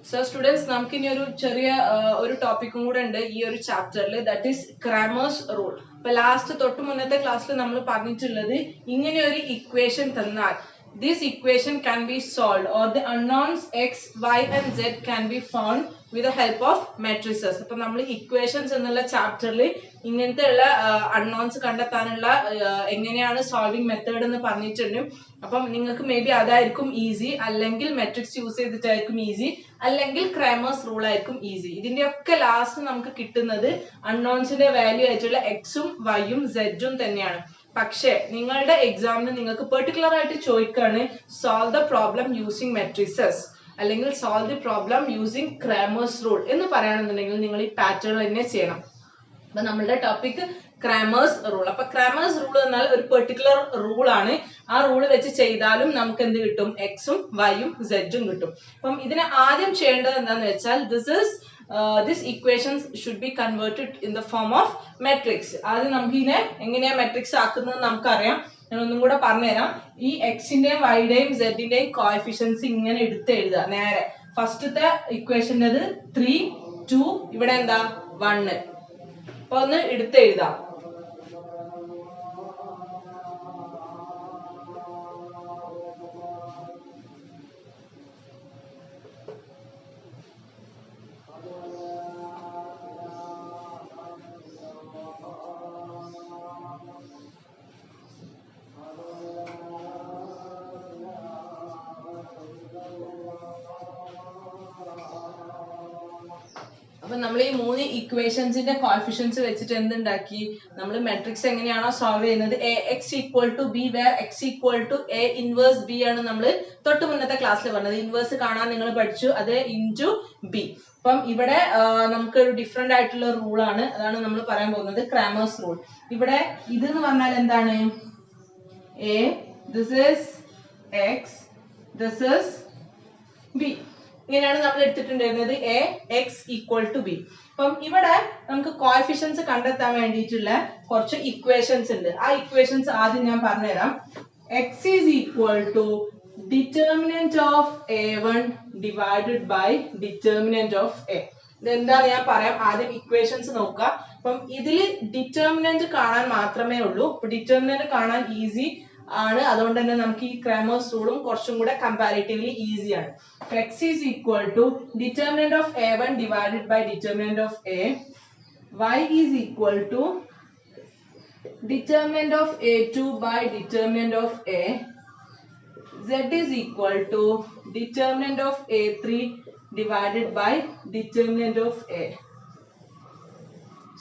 So students, നമുക്ക് ഇനി ഒരു ചെറിയ ഒരു ടോപ്പിക്കും കൂടെ ഉണ്ട് ഈ ഒരു ചാപ്റ്ററിൽ, ദാറ്റ് ഈസ് ക്രാമേഴ്സ് റൂൾ. ഇപ്പൊ ലാസ്റ്റ് തൊട്ട് മുന്നത്തെ ക്ലാസ്സിൽ നമ്മൾ പറഞ്ഞിട്ടുള്ളത്, ഇങ്ങനെ ഒരു ഇക്വേഷൻ തന്നാൽ this equation can be solved or the unknowns x, y and z can be found with the help of matrices. അപ്പോൾ നമ്മൾ ഇക്വേഷൻസ് എന്നുള്ള ചാപ്റ്ററിൽ ഇങ്ങനത്തെ ഉള്ള അൺനോൺസ് കണ്ടെത്താനുള്ള എങ്ങനെയാണ് സോൾവിങ് മെത്തേഡ് എന്ന് പറഞ്ഞിട്ടുണ്ട്. അപ്പം നിങ്ങൾക്ക് മേ ബി അതായിരിക്കും ഈസി, അല്ലെങ്കിൽ മെട്രിക്സ് യൂസ് ചെയ്തിട്ടായിരിക്കും ഈസി, അല്ലെങ്കിൽ ക്രാമേഴ്സ് റൂൾ ആയിരിക്കും ഈസി. ഇതിന്റെ ഒക്കെ ലാസ്റ്റ് നമുക്ക് കിട്ടുന്നത് അൺനോൺസിന്റെ വാല്യൂ ആയിട്ടുള്ള എക്സും വൈയും സെഡും തന്നെയാണ്. പക്ഷേ നിങ്ങളുടെ എക്സാമിന് നിങ്ങൾക്ക് പെർട്ടിക്കുലർ ആയിട്ട് ചോദിക്കാണ് solve the problem using matrices അല്ലെങ്കിൽ solve the problem using Cramer's rule എന്ന് പറയുകയാണെന്നുണ്ടെങ്കിൽ നിങ്ങൾ ഈ പാറ്റേൺ തന്നെ ചെയ്യണം. അപ്പൊ നമ്മളുടെ ടോപ്പിക് ക്രാമേഴ്സ് റൂൾ. അപ്പൊ ക്രാമേഴ്സ് റൂൾ എന്നാൽ ഒരു പെർട്ടിക്കുലർ റൂൾ ആണ്. ആ റൂൾ വെച്ച് ചെയ്താലും നമുക്ക് എന്ത് കിട്ടും? എക്സും വൈയും സെഡും കിട്ടും. അപ്പം ഇതിനെ ആദ്യം ചെയ്യേണ്ടത് എന്താന്ന് വെച്ചാൽ, this equations should be converted in the form of matrix. ആദ്യം നമുക്ക് ഇതിനെ എങ്ങനെയാ മെട്രിക്സ് ആക്കുന്നത് നമുക്കറിയാം. ഞാൻ ഒന്നും കൂടെ പറഞ്ഞുതരാം. ഈ എക്സിന്റെയും വൈയുടെയും സെഡിന്റെയും കോഎഫിഷ്യൻസ് ഇങ്ങനെ എടുത്ത് എഴുതുക നേരെ. ഫസ്റ്റത്തെ ഇക്വേഷൻ്റെത് 3, 2, ഇവിടെ എന്താ 1. അപ്പൊ ഒന്ന് എടുത്ത് എഴുതാം. അപ്പൊ നമ്മൾ ഈ 3 ഇക്വേഷൻസിന്റെ കോഎഫിഷ്യൻസ് വെച്ചിട്ട് എന്തുണ്ടാക്കി? നമ്മൾ മെട്രിക്സ് എങ്ങനെയാണോ സോൾവ് ചെയ്യുന്നത്, X equal to B where X equal to A inverse B ആണ് നമ്മൾ തൊട്ട് മുന്നത്തെ ക്ലാസ്സിൽ പറഞ്ഞത്. ഇൻവേഴ്സ് കാണാൻ നിങ്ങൾ പഠിച്ചു, അത് ഇൻറ്റു ബി. അപ്പം ഇവിടെ നമുക്ക് ഒരു ഡിഫറെന്റ് ആയിട്ടുള്ള റൂൾ ആണ്, അതാണ് നമ്മൾ പറയാൻ പോകുന്നത് ക്രാമേഴ്സ് റൂൾ. ഇവിടെ ഇതെന്ന് പറഞ്ഞാൽ എന്താണ്? A, this is X, this is B. ഇങ്ങനെയാണ് നമ്മൾ എടുത്തിട്ടുണ്ടായിരുന്നത് A X equal to B. അപ്പം ഇവിടെ നമുക്ക് കോഎഫിഷ്യൻസ് കണ്ടെത്താൻ വേണ്ടിയിട്ടുള്ള കുറച്ച് ഇക്വേഷൻസ് ഉണ്ട്. ആ ഇക്വേഷൻസ് ആദ്യം ഞാൻ പറഞ്ഞുതരാം. X is equal to determinant of a1 divided by determinant of A. ഇതെന്താന്ന് ഞാൻ പറയാം. ആദ്യം ഇക്വേഷൻസ് നോക്കുക. അപ്പം ഇതിൽ ഡിറ്റർമിനന്റ് കാണാൻ മാത്രമേ ഉള്ളൂ. ഡിറ്റർമിനന്റ് കാണാൻ ഈസി ആണ്, അതുകൊണ്ട് തന്നെ നമുക്ക് ഈ ക്രാമേഴ്സ് റൂളും കുറച്ചും കൂടെ കമ്പാരിറ്റീവ്ലി ഈസിയാണ്. x is equal to determinant of a1 divided by determinant of a, y is equal to determinant of a2 by determinant of a, z is equal to determinant of a3 divided by determinant of a.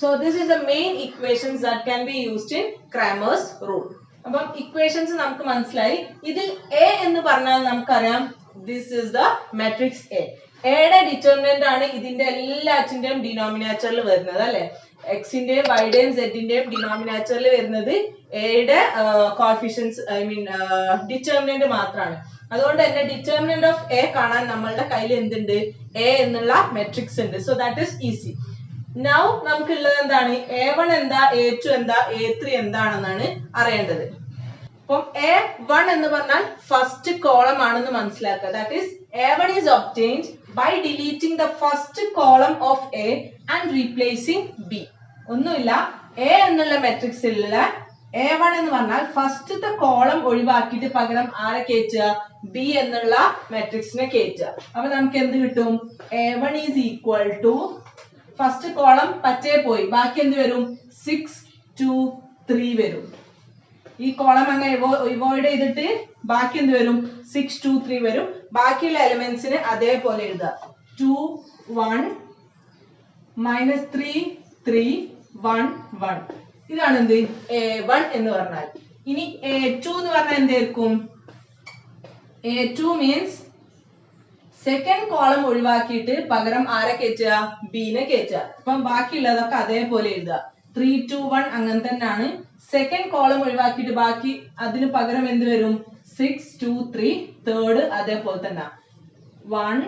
So this is the main equations that can be used in Cramer's rule. അപ്പം equations നമുക്ക് മനസ്സിലായി. ഇതിൽ A എന്ന് പറഞ്ഞാൽ നമുക്കറിയാം, this is the matrix A. എയുടെ determinant ആണ് ഇതിന്റെ എല്ലാറ്റിന്റെയും ഡിനോമിനേറ്ററിൽ വരുന്നത്, അല്ലെ? എക്സിന്റെയും വൈയുടെയും സെഡിന്റെയും ഡിനോമിനേറ്ററിൽ വരുന്നത് എയുടെ കോഎഫിഷ്യൻസ്, ഐ മീൻ ഡിറ്റർമിനന്റ് മാത്രമാണ്. അതുകൊണ്ട് തന്നെ ഡിറ്റർമിനന്റ് ഓഫ് എ കാണാൻ നമ്മളുടെ കയ്യിൽ എന്തുണ്ട്? എ എന്നുള്ള മെട്രിക്സ് ഉണ്ട്. So that is easy. Now നമുക്കുള്ളത് എന്താണ്? a1 എന്താ, a2 എന്താ, a3 എന്താണെന്നാണ് അറിയേണ്ടത്. അപ്പം a1 എന്ന് പറഞ്ഞാൽ ഫസ്റ്റ് കോളം ആണെന്ന് മനസ്സിലാക്കുക. That is a1 is obtained by deleting the first column of a and replacing b. ഒന്നുമില്ല, a എന്നുള്ള മെട്രിക്സിലുള്ള a1 എന്ന് പറഞ്ഞാൽ ഫസ്റ്റത്തെ കോളം ഒഴിവാക്കിയിട്ട് പകരം ആരെ കയറ്റുക? b എന്നുള്ള മെട്രിക്സിനെ കയറ്റുക. അപ്പൊ നമുക്ക് എന്ത് കിട്ടും? a1 is equal to first column പറ്റേ പോയി, ബാക്കി എന്ത് വരും? 6, 2, 3 വരും. ഈ കോളം അങ്ങ് ഇവോയ്ഡ് ചെയ്തിട്ട് ബാക്കി എന്ത് വരും? 6, 2, 3 വരും. ബാക്കിയുള്ള എലിമെന്റ്സിന് അതേപോലെ എഴുതുക. 2, 1, -3, 3, 1, 1. ഇതാണ് എന്ത്? a1 എന്ന് പറഞ്ഞാൽ. ഇനി a2 എന്ന് പറഞ്ഞാൽ എന്തായിരിക്കും? a2 മീൻസ് സെക്കൻഡ് കോളം ഒഴിവാക്കിയിട്ട് പകരം ആരെ കയറ്റുക? ബിനെ കയറ്റുക. അപ്പം ബാക്കിയുള്ളതൊക്കെ അതേപോലെ എഴുതുക. 3, 2, 1 അങ്ങനെ തന്നെയാണ്. സെക്കൻഡ് കോളം ഒഴിവാക്കിയിട്ട് ബാക്കി അതിന് പകരം എന്ത് വരും? 6, 2, 3. തേർഡ് അതേപോലെ തന്നെ 1,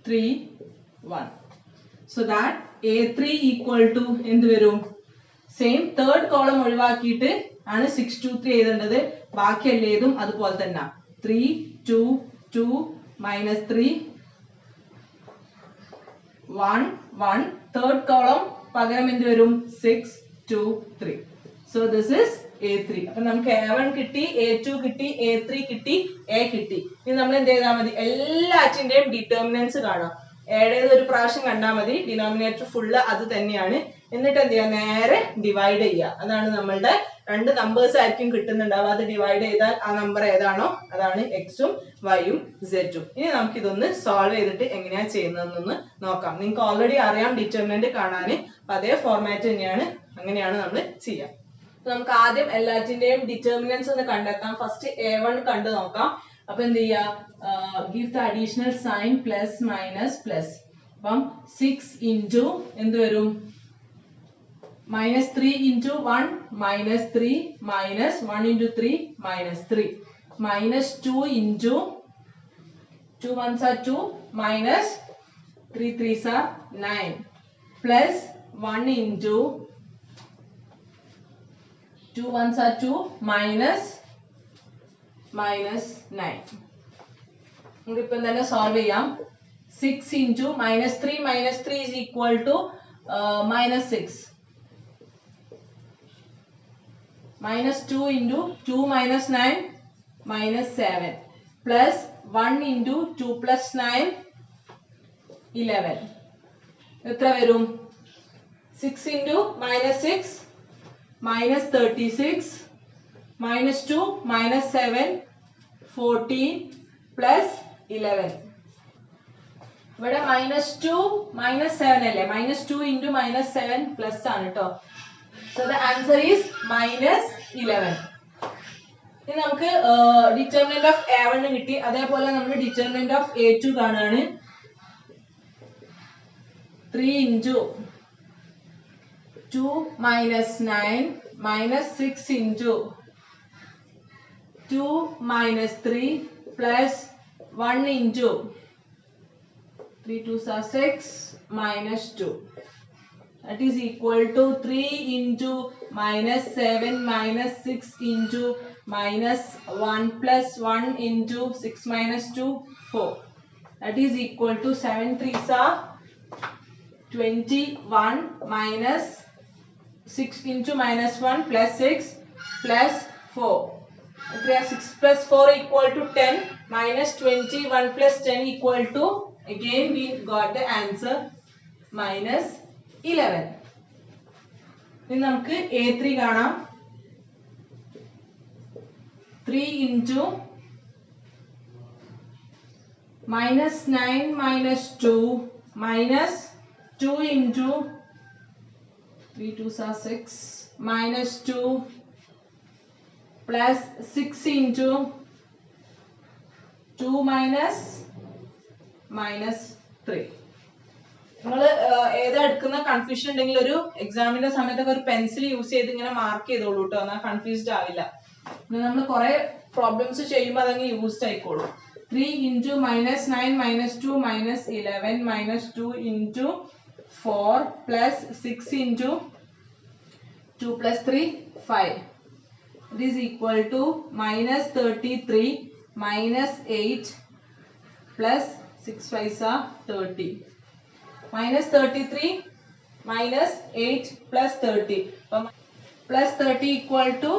3, 1. So that a3 equal to എന്ത് വരും? സെയിം തേർഡ് കോളം ഒഴിവാക്കിയിട്ട് ആണ് 6, 2, 3 എഴുതേണ്ടത്. ബാക്കി എല്ലാം അതുപോലെ തന്നെ 3, 2, 2 minus 3 1 1 third column പകരം എന്ത് വരും 6 2 3. So this is A3. അപ്പോൾ നമുക്ക് A1 കിട്ടി, A2 കിട്ടി, A3 കിട്ടി, A കിട്ടി. ഇനി നമ്മൾ എന്ത് ചെയ്താൽ മതി, എല്ലാറ്റിന്റെയും ഡിറ്റർമിനൻസ് കാണാം. എയുടേത് ഒരു പ്രാവശ്യം കണ്ടാൽ മതി, ഡിനോമിനേറ്റർ ഫുള്ള് അത് തന്നെയാണ്. എന്നിട്ട് എന്ത് ചെയ്യുക, നേരെ ഡിവൈഡ് ചെയ്യുക. അതാണ് നമ്മളുടെ രണ്ട് നമ്പേഴ്സ് ആയിരിക്കും കിട്ടുന്നുണ്ടാവുക. അത് ഡിവൈഡ് ചെയ്താൽ ആ നമ്പർ ഏതാണോ അതാണ് എക്സും വൈയും സെറ്റും. ഇനി നമുക്ക് ഇതൊന്ന് സോൾവ് ചെയ്തിട്ട് എങ്ങനെയാ ചെയ്യുന്നതെന്നൊന്ന് നോക്കാം. നിങ്ങൾക്ക് ഓൾറെഡി അറിയാം ഡിറ്റർമിനന്റ് കാണാൻ. അപ്പൊ അതേ ഫോർമാറ്റ് തന്നെയാണ്, അങ്ങനെയാണ് നമ്മൾ ചെയ്യാം. നമുക്ക് ആദ്യം എല്ലാറ്റിന്റെയും ഡിറ്റർമിനൻസ് ഒന്ന് കണ്ടെത്താം. ഫസ്റ്റ് A1 കണ്ടു നോക്കാം. അപ്പൊ എന്ത് ചെയ്യാ, give the additional sign plus minus plus. അപ്പം 6 ഇൻറ്റു എന്ത് വരും, -3 into 1 -3 minus 1 into 3 -3 minus 2 into 2 1s are 2 minus 3 3s are 9 plus 1 into 2 1s are 2 minus 9. നമുക്ക് ഇപ്പം തന്നെ സോൾവ് ചെയ്യാം. 6 into -3 is equal to -6. -2 into 2 minus 9 -7 plus 1 into 2 plus 9 11. എത്ര വരും, 6 into -6 -36 -2 -7 14 plus 11. ഇവിടെ -2 -7 അല്ലേ, -2 into -7 പ്ലസ് ആണ് കേട്ടോ. So the answer is -11. ഇനി നമുക്ക് ഡിറ്റർമിനന്റ് ഓഫ് A1 കിട്ടി. അതേപോലെ നമ്മൾ ഡിറ്റർമിനന്റ് ഓഫ് A2 കാണുകയാണ്. 3 into 2 minus 9 minus 6 into 2 minus 3 plus 1 into 3 2s are 6 minus 2. That is equal to 3 into -7 minus 6 into minus 1 plus 1 into 6 minus 2 4. That is equal to 7 3s are 21 minus 6 into -1 plus 6 plus 4. 6 plus 4 equal to 10 minus 21 plus 10 equal to, again we got the answer -11. ഇനി നമുക്ക് A3 കാണാം. 3 into -9 minus 2 minus 2 into 3 2s are 6 minus 2 plus 6 into 2 minus -3. നിങ്ങൾ ഏതാ എടുക്കുന്ന confusion ഉണ്ടെങ്കിൽ ഒരു എക്സാമിന്റെ സമയത്തൊക്കെ ഒരു പെൻസിൽ യൂസ് ചെയ്ത് ഇങ്ങനെ മാർക്ക് ചെയ്തോളൂ കേട്ടോ, എന്നാൽ കൺഫ്യൂസ്ഡ് ആവില്ല. നമ്മൾ കുറെ പ്രോബ്ലംസ് ചെയ്യുമ്പോൾ അതങ്ങ് used ആയിക്കോളൂ. 3 into -9 minus 2 minus 11 minus 2 into 4 plus 6 into 2 plus 3 5. It is equal to -33 minus 8 plus 6 5s are 30. -33 minus 8 plus 30. Plus 30 equal to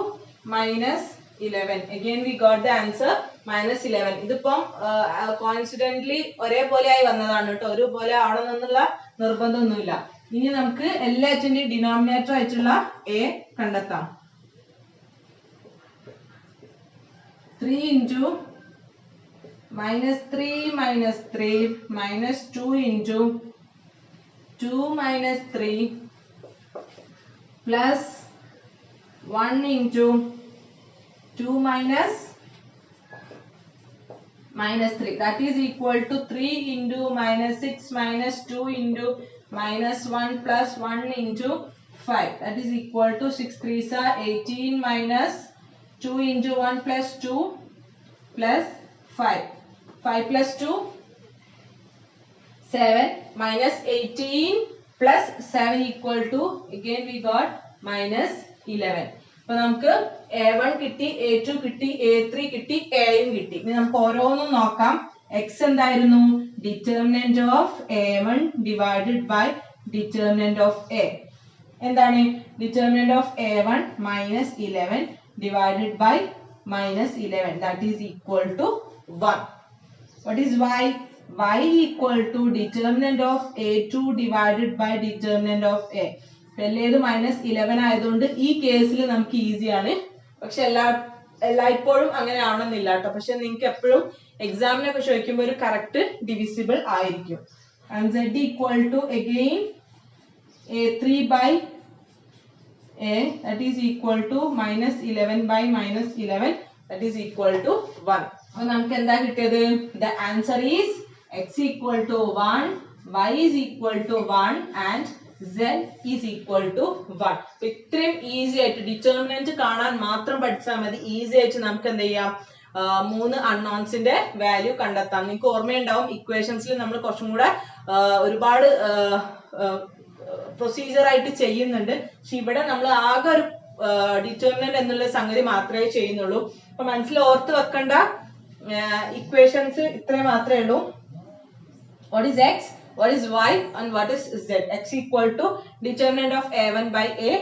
-11. Again we got the answer -11. ഇതിപ്പം കോയിൻസിഡന്റ്ലി ഒരേപോലെ ആയി വന്നതാണ് കേട്ടോ, ഒരുപോലെ ആവണമെന്നുള്ള നിർബന്ധമൊന്നുമില്ല. ഇനി നമുക്ക് എല്ലാറ്റിന്റെയും ഡിനോമിനേറ്റർ ആയിട്ടുള്ള A കണ്ടെത്താം. 3 into -3 minus 3 minus 2 into 2 minus 3 plus 1 into 2 minus -3. That is equal to 3 into -6 minus 2 into -1 plus 1 into 5. That is equal to 6 3s are 18 minus 2 into 1 plus 2 plus 5. 5 plus 2 7 minus 18 plus 7 equal to, again we got -11. അപ്പോൾ നമുക്ക് A1 കിട്ടി, A2 കിട്ടി, A3 കിട്ടി, A യും കിട്ടി. ഇനി നമുക്ക് ഓരോന്നും നോക്കാം. X എന്തായിരുന്നു, determinant of A1 divided by determinant of A. എന്താണ് determinant of A1 minus 11 divided by minus 11, that is equal to 1. What is y? Y equal to determinant of A2 divided by determinant of A. എല്ലേത് minus 11 ആയതുകൊണ്ട് ഈ കേസിൽ നമുക്ക് ഈസിയാണ്. പക്ഷെ എല്ലായ്പ്പോഴും അങ്ങനെ ആവണമെന്നില്ല കേട്ടോ. പക്ഷെ നിങ്ങൾക്ക് എപ്പോഴും എക്സാമിനൊക്കെ ചോദിക്കുമ്പോൾ ഒരു കറക്റ്റ് ഡിവിസിബിൾ ആയിരിക്കും. And z equal to again A3 by A, that is equal to minus 11 by minus 11, that is equal to 1. അപ്പോൾ നമുക്ക് എന്താ കിട്ടിയത്? The answer is x equal to 1, y is equal to 1 and z is equal to 1. അപ്പോൾ ഇത്രയും easy ആയിട്ട് determinant കാണാൻ മാത്രം പഠിച്ചാൽ മതി. ഈസി ആയിട്ട് നമുക്ക് എന്ത് ചെയ്യാം? 3 അൺനോൺസിന്റെ വാല്യൂ കണ്ടെത്താം. നിങ്ങൾക്ക് ഓർമ്മയുണ്ടാവും ഇക്വേഷൻസിൽ നമ്മൾ കുറച്ചും കൂടെ ഒരുപാട് പ്രൊസീജിയർ ആയിട്ട് ചെയ്യുന്നുണ്ട്. പക്ഷെ ഇവിടെ നമ്മൾ ആകെ ഒരു ഡിറ്റർമിനന്റ് എന്നുള്ള സംഗതി മാത്രമേ ചെയ്യുന്നുള്ളൂ. അപ്പൊ മനസ്സിൽ ഓർത്ത് വെക്കേണ്ട ഇക്വേഷൻസ് ഇത്ര മാത്രമേ ഉള്ളൂ. What is x, what is y and what is z? X equal to determinant of A1 by A,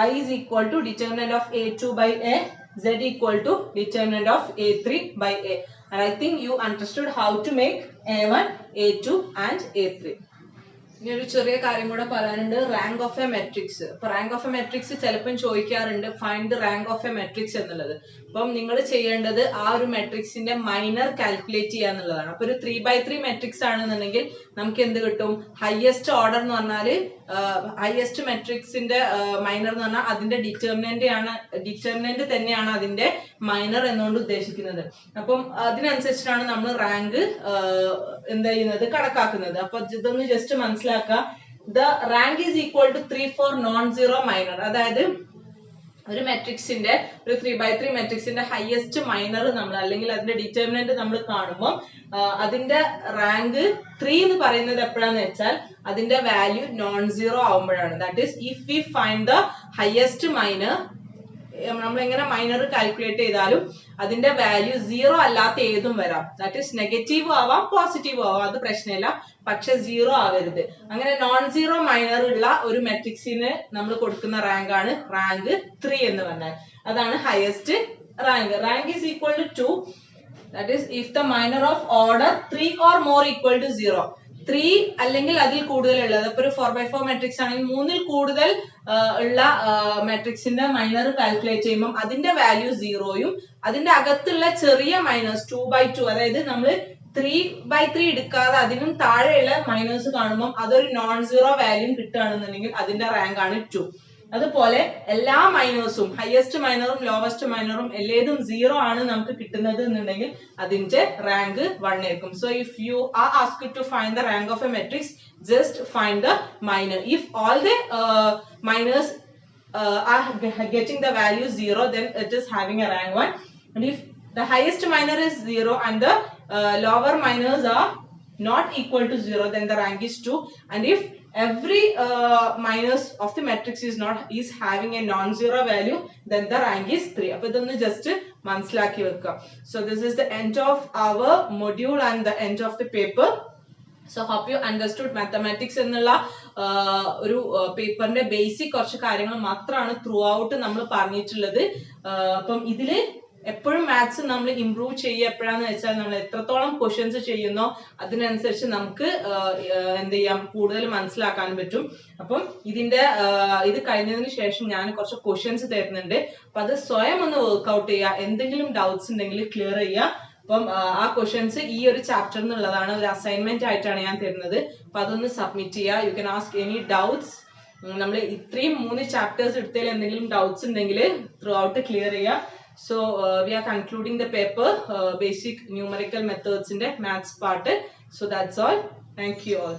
y is equal to determinant of A2 by A, z equal to determinant of A3 by A. And I think you understood how to make A1, A2 and A3. ഇനി ഒരു ചെറിയ കാര്യം കൂടെ പറയാനുണ്ട്, rank of a matrix. അപ്പൊ rank of a matrix ചിലപ്പം ചോദിക്കാറുണ്ട് find the rank of a matrix എന്നുള്ളത്. അപ്പം നിങ്ങൾ ചെയ്യേണ്ടത് ആ ഒരു മെട്രിക്സിന്റെ മൈനർ കാൽക്കുലേറ്റ് ചെയ്യുക എന്നുള്ളതാണ്. അപ്പൊ ഒരു 3x3 മെട്രിക്സ് ആണെന്നുണ്ടെങ്കിൽ നമുക്ക് എന്ത് കിട്ടും? ഹയസ്റ്റ് ഓർഡർ എന്ന് പറഞ്ഞാൽ ഹയസ്റ്റ് മെട്രിക്സിന്റെ മൈനർ എന്ന് പറഞ്ഞാൽ അതിന്റെ ഡിറ്റർമിനന്റ് തന്നെയാണ് അതിന്റെ മൈനർ എന്നുകൊണ്ട് ഉദ്ദേശിക്കുന്നത്. അപ്പം അതിനനുസരിച്ചിട്ടാണ് നമ്മൾ റാങ്ക് എന്താ ചെയ്യുന്നത് കണക്കാക്കുന്നത്. അപ്പൊ ഇതൊന്ന് ജസ്റ്റ് മനസ്സിലാക്കുക. The rank is equal to 3 for non-zero minor. അതായത് ഒരു മെട്രിക്സിന്റെ ഒരു 3x3 മെട്രിക്സിന്റെ ഹയസ്റ്റ് മൈനർ നമ്മൾ അല്ലെങ്കിൽ അതിന്റെ ഡിറ്റർമിനന്റ് നമ്മൾ കാണുമ്പോൾ അതിന്റെ റാങ്ക് 3 എന്ന് പറയുന്നത് എപ്പോഴാന്ന് വെച്ചാൽ അതിന്റെ വാല്യൂ നോൺ സീറോ ആവുമ്പോഴാണ്. That is if we find the highest minor, നമ്മൾ എങ്ങനെ മൈനർ കാൽക്കുലേറ്റ് ചെയ്താലും അതിന്റെ വാല്യൂ 0 അല്ലാത്ത ഏതും വരാം. ദാറ്റ് ഈസ് നെഗറ്റീവ് ആവാം പോസിറ്റീവ് ആവാം, അത് പ്രശ്നമില്ല, പക്ഷെ 0 ആവരുത്. അങ്ങനെ നോൺ സീറോ മൈനർ ഉള്ള ഒരു മെട്രിക്സിന് നമ്മൾ കൊടുക്കുന്ന റാങ്ക് ആണ് റാങ്ക് 3 എന്ന് പറഞ്ഞാൽ. അതാണ് highest rank. Rank is equal to 2, that is if the minor of order 3 or more equal to 0. 3 അല്ലെങ്കിൽ അതിൽ കൂടുതൽ ഉള്ളത്, ഇപ്പൊ ഒരു 4x4 മെട്രിക്സ് ആണെങ്കിൽ 3ൽ കൂടുതൽ ഉള്ള മെട്രിക്സിന്റെ മൈനർ കാൽക്കുലേറ്റ് ചെയ്യുമ്പോൾ അതിന്റെ വാല്യൂ 0യും അതിന്റെ അകത്തുള്ള ചെറിയ മൈനസ് 2x2, അതായത് നമ്മൾ 3x3 എടുക്കാതെ അതിനും താഴെയുള്ള മൈനേഴ്സ് കാണുമ്പോൾ അതൊരു നോൺ സീറോ വാല്യൂ കിട്ടുകയാണെന്നുണ്ടെങ്കിൽ അതിന്റെ റാങ്ക് ആണ് 2. അതുപോലെ എല്ലാ മൈനേഴ്സും ഹയസ്റ്റ് മൈനറും ലോവസ്റ്റ് മൈനറും എല്ലാതും 0 ആണ് നമുക്ക് കിട്ടുന്നത് എന്നുണ്ടെങ്കിൽ അതിന്റെ റാങ്ക് 1 ആയിരിക്കും. So if you are asked to find the rank of a matrix, just find the minor. If all the minors are getting the value 0, then it is having a rank 1. And if the highest minor is 0 and the lower minors are not equal to 0, then the rank is 2. And if every minus of the matrix is having a non-zero value, then the rank is 3. Appo idonnu just manasilaaki vekka. So this is the end of our module and the end of the paper. So hope you understood mathematics എന്നുള്ള ഒരു പേപ്പറിന്റെ basic കുറച്ച് കാര്യങ്ങൾ മാത്രമാണ് through out നമ്മൾ പറഞ്ഞിട്ടുള്ളത്. അപ്പം ഇതില് എപ്പോഴും മാത്സ് നമ്മൾ ഇംപ്രൂവ് ചെയ്യുക എപ്പോഴാന്ന് വെച്ചാൽ നമ്മൾ എത്രത്തോളം ക്വസ്റ്റ്യൻസ് ചെയ്യുന്നോ അതിനനുസരിച്ച് നമുക്ക് എന്ത് ചെയ്യാം കൂടുതൽ മനസ്സിലാക്കാനും പറ്റും. അപ്പം ഇത് കഴിഞ്ഞതിന് ശേഷം ഞാൻ കുറച്ച് ക്വസ്റ്റ്യൻസ് തരുന്നുണ്ട്. അപ്പൊ അത് സ്വയം ഒന്ന് വർക്ക്ഔട്ട് ചെയ്യുക. എന്തെങ്കിലും ഡൗട്ട്സ് ഉണ്ടെങ്കിൽ ക്ലിയർ ചെയ്യുക. അപ്പം ആ ക്വസ്റ്റ്യൻസ് ഈ ഒരു ചാപ്റ്ററിൽ നിന്നുള്ളതാണ്, ഒരു അസൈൻമെന്റ് ആയിട്ടാണ് ഞാൻ തരുന്നത്. അപ്പൊ അതൊന്ന് സബ്മിറ്റ് ചെയ്യുക. You can ask any doubts. നമ്മൾ ഇത്രയും 3 ചാപ്റ്റേഴ്സ് എടുത്തതിൽ എന്തെങ്കിലും ഡൗട്ട്സ് ഉണ്ടെങ്കിൽ ത്രൂ ഔട്ട് ക്ലിയർ ചെയ്യുക. So we are concluding the paper, basic numerical methods in the maths part. So that's all. Thank you all.